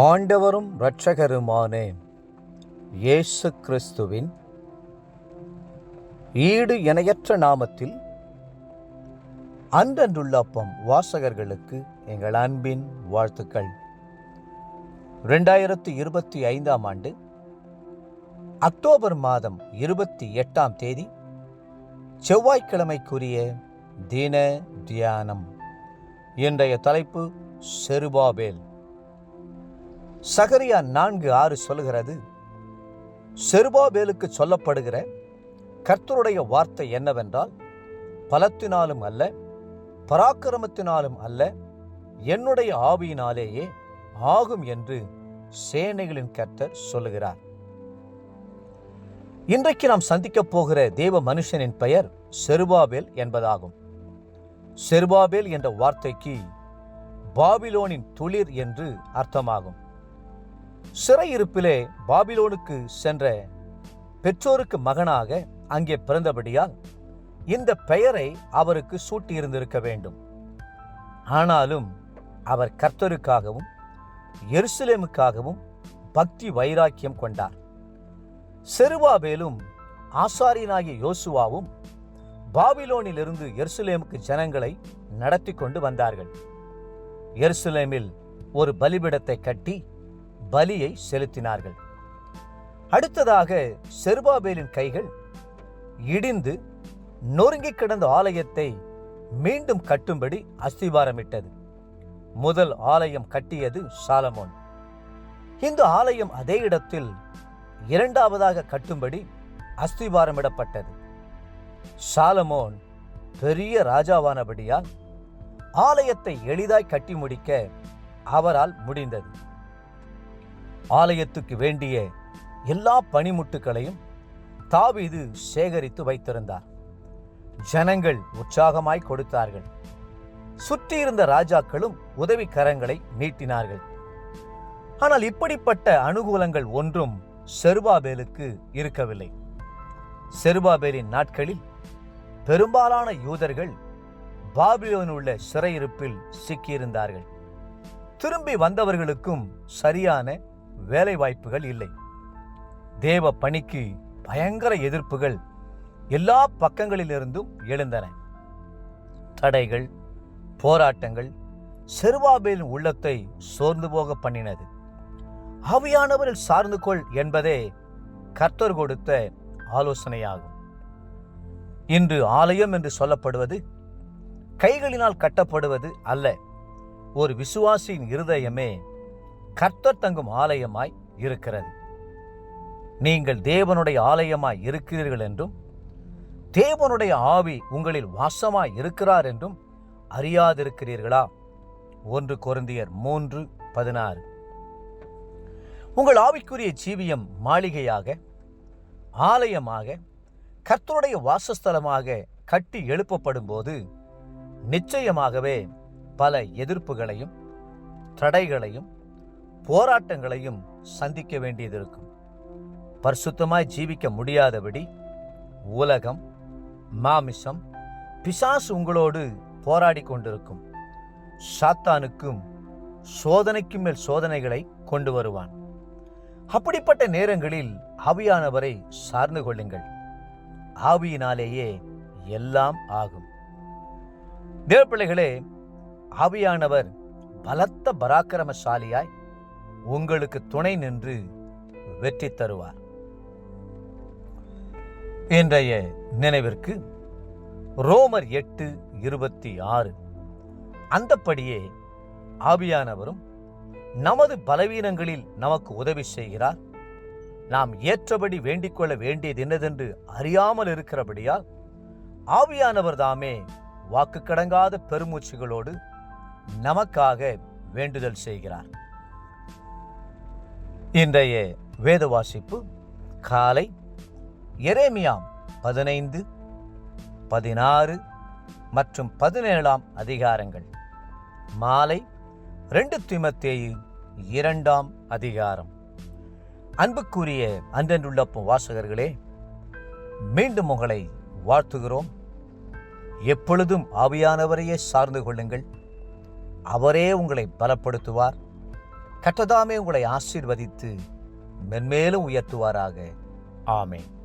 ஆண்டவரும் இரட்சகருமான இயேசு கிறிஸ்துவின் ஈடு இணையற்ற நாமத்தில் அன்றன்றுள்ள அப்பம் வாசகர்களுக்கு எங்கள் அன்பின் வாழ்த்துக்கள். 2025 ஆண்டு அக்டோபர் மாதம் 28 செவ்வாய்க்கிழமைக்குரிய தின தியானம். இன்றைய தலைப்பு செருபாபேல். சகரியா 4:6 சொல்கிறது, செருபாபேலுக்கு சொல்லப்படுகிற கர்த்தருடைய வார்த்தை என்னவென்றால், பலத்தினாலும் அல்ல, பராக்கிரமத்தினாலும் அல்ல, என்னுடைய ஆவியினாலேயே ஆகும் என்று சேனைகளின் கர்த்தர் சொல்லுகிறார். இன்றைக்கு நாம் சந்திக்கப் போகிற தேவ மனுஷனின் பெயர் செருபாபேல் என்பதாகும். செருபாபேல் என்ற வார்த்தைக்கு பாபிலோனின் துளிர் என்று அர்த்தமாகும். சிறையிருப்பிலே பாபிலோனுக்கு சென்ற பெற்றோருக்கு மகனாக அங்கே பிறந்தபடியால் இந்த பெயரை அவருக்கு சூட்டியிருந்திருக்க வேண்டும். ஆனாலும் அவர் கர்த்தருக்காகவும் எருசலேமுக்காகவும் பக்தி வைராக்கியம் கொண்டார். செருபாபேலும் ஆசாரியனாகிய யோசுவாவும் பாபிலோனிலிருந்து எருசலேமுக்கு ஜனங்களை நடத்தி கொண்டு வந்தார்கள். எருசலேமில் ஒரு பலிபீடத்தை கட்டி பலியை செலுத்தினார்கள். அடுத்ததாக செருபாபேலின் கைகள் இடிந்து நொறுங்கி கிடந்த ஆலயத்தை மீண்டும் கட்டும்படி அஸ்திபாரமிட்டது. முதல் ஆலயம் கட்டியது சாலமோன். இந்த ஆலயம் அதே இடத்தில் இரண்டாவதாக கட்டும்படி அஸ்திபாரமிடப்பட்டது. சாலமோன் பெரிய ராஜாவானபடியால் ஆலயத்தை எளிதாய் கட்டி முடிக்க அவரால் முடிந்தது. ஆலயத்துக்கு வேண்டிய எல்லா பணிமுட்டுகளையும் தாவீது சேகரித்து வைத்திருந்தார். ஜனங்கள் உற்சாகமாய் கொடுத்தார்கள். சுற்றியிருந்த ராஜாக்களும் உதவிக்கரங்களை நீட்டினார்கள். ஆனால் இப்படிப்பட்ட அனுகூலங்கள் ஒன்றும் செருபாபேலுக்கு இருக்கவில்லை. செருபாபேலின் நாட்களில் பெரும்பாலான யூதர்கள் பாபிலோனில் உள்ள சிறையிருப்பில் சிக்கியிருந்தார்கள். திரும்பி வந்தவர்களுக்கும் சரியான வேலை வாய்ப்புகள் இல்லை. தேவ பணிக்கு பயங்கர எதிர்ப்புகள் எல்லா பக்கங்களிலிருந்தும் எழுந்தன. தடைகள், போராட்டங்கள் செருபாபேலின் உள்ளத்தை சோர்ந்து போக பண்ணினது. ஆவியானவரில் சார்ந்து கொள் என்பதே கர்த்தர் கொடுத்த ஆலோசனையாகும். இன்று ஆலயம் என்று சொல்லப்படுவது கைகளினால் கட்டப்படுவது அல்ல. ஒரு விசுவாசியின் இருதயமே கர்த்தர் தங்கும் ஆலயமாய் இருக்கிறது. நீங்கள் தேவனுடைய ஆலயமாய் இருக்கிறீர்கள் என்றும் தேவனுடைய ஆவி உங்களில் வாசமாய் இருக்கிறார் என்றும் அறியாதிருக்கிறீர்களா? 1 கொரிந்தியர் 3:16. உங்கள் ஆவிக்குரிய ஜீவியம் மாளிகையாக, ஆலயமாக, கர்த்தருடைய வாசஸ்தலமாக கட்டி எழுப்பப்படும் போது நிச்சயமாகவே பல எதிர்ப்புகளையும் தடைகளையும் போராட்டங்களையும் சந்திக்க வேண்டியது இருக்கும். பரிசுத்தமாய் ஜீவிக்க முடியாதபடி உலகம், மாமிசம், பிசாசு உங்களோடு போராடி கொண்டிருக்கும். சாத்தானுக்கும் சோதனைக்கு மேல் சோதனைகளை கொண்டு வருவான். அப்படிப்பட்ட நேரங்களில் ஆவியானவரை சார்ந்து கொள்ளுங்கள். ஆவியினாலேயே எல்லாம் ஆகும். தேவப்பிள்ளைகளே, ஆவியானவர் பலத்த பராக்கிரமசாலியாய் உங்களுக்கு துணை நின்று வெற்றி தருவார். இன்றைய நினைவிற்கு ரோமர் 8:26. அந்தப்படியே ஆவியானவரும் நமது பலவீனங்களில் நமக்கு உதவி செய்கிறார். நாம் ஏற்றபடி வேண்டிக் கொள்ள வேண்டியது என்னதென்று அறியாமல் இருக்கிறபடியால் ஆவியானவர் தாமே வாக்கு கடங்காத பெருமூச்சுகளோடு நமக்காக வேண்டுதல் செய்கிறார். இன்றைய வேத வாசிப்பு காலை எரேமியா 15, 16 மற்றும் 17 அதிகாரங்கள். மாலை 2 தீமோத்தேயு 2 அதிகாரம். அன்புக்குரிய அன்றன்றுள்ள வாசகர்களே, மீண்டும் உங்களை வாழ்த்துகிறோம். எப்பொழுதும் ஆவியானவரையே சார்ந்து கொள்ளுங்கள். அவரே உங்களை பலப்படுத்துவார். கர்த்தர் தாமே உங்களை ஆசீர்வதித்து மென்மேலும் உயர்த்துவாராக. ஆமென்.